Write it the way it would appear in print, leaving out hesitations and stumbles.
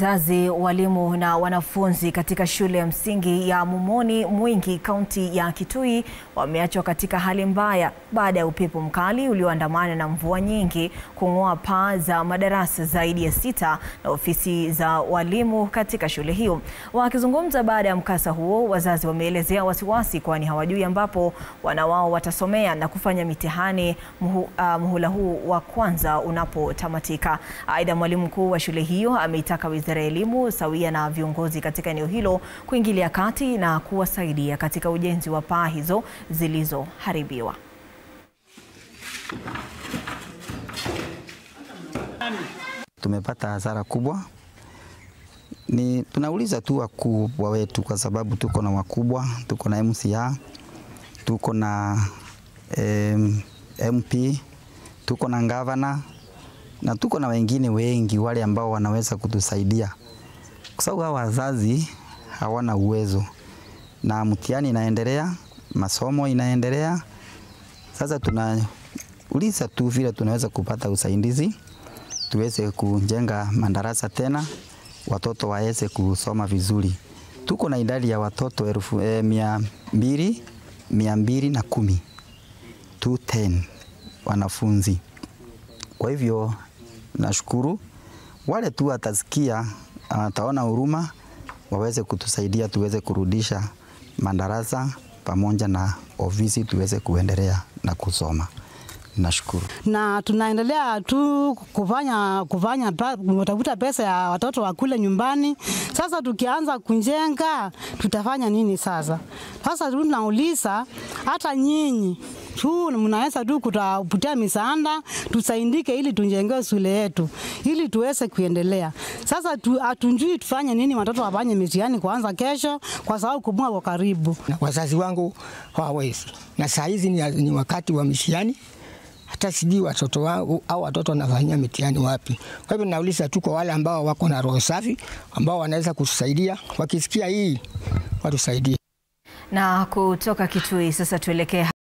Wazazi, walimu na wanafunzi katika shule ya msingi ya Mumoni Mwingi, kaunti ya Kitui wameachwa katika hali mbaya baada ya upepo mkali ulioandamana na mvua nyingi kung'oa paa za madarasa zaidi ya 6 na ofisi za walimu katika shule hiyo. Wakizungumza baada ya mkasa huo, wazazi wameelezea wasiwasi kwani hawajui ambapo wana wao watasomea na kufanya mitihani muhula huu wa kwanza unapotamatika. Aidha, mwalimu mkuu wa shule hiyo ameitaka Wizara ya Elimu sawia na viongozi katika eneo hilo kuingilia kati na kuwasaidia katika ujenzi wa paa hizo zilizoharibiwa. Tumepata hasara kubwa. Tunauliza tu wakubwa wetu kwa sababu tuko na wakubwa, tuko na MCA, tuko na MP, tuko na gavana na tuko na wengine wengi wale ambao wanaweza kutusaidia. Kwa sababu hawa wazazi hawana uwezo na mtihani inaendelea, masomo inaendelea. Sasa tunauliza tu vile tunaweza kupata usaidizi, tuweze kujenga madarasa tena, watoto waweze kusoma vizuri. Tuko na idadi ya watoto 210 210 wanafunzi. Kwa hivyo nashukuru wale tu watasikia, wataona huruma, waweze kutusaidia tuweze kurudisha madarasa pamoja na ofisi tuweze kuendelea na kusoma. Nashukuru. Na tunaendelea tu kutafuta pesa ya watoto wa kule nyumbani. Sasa tukianza kujenga tutafanya nini sasa? Sasa tunauliza hata nyinyi tu mnaweza tu kutupatia misaada tusaidike ili tujenge shule yetu ili tuweze kuendelea. Sasa hatunjui tufanye nini, watoto wafanye mitihani kuanza kesho kwa sababu kumua kwa karibu. Wazazi wangu hawawezi. Na saa hizi ni wakati wa mitihani. Hata sijui watoto wangu au watoto wanafanyia mitihani wapi. Kwa hivyo nauliza tu kwa wale ambao wako na roho safi ambao wanaweza kusaidia, wakisikia hii watusaidie. Na kutoka Kitui sasa tuelekee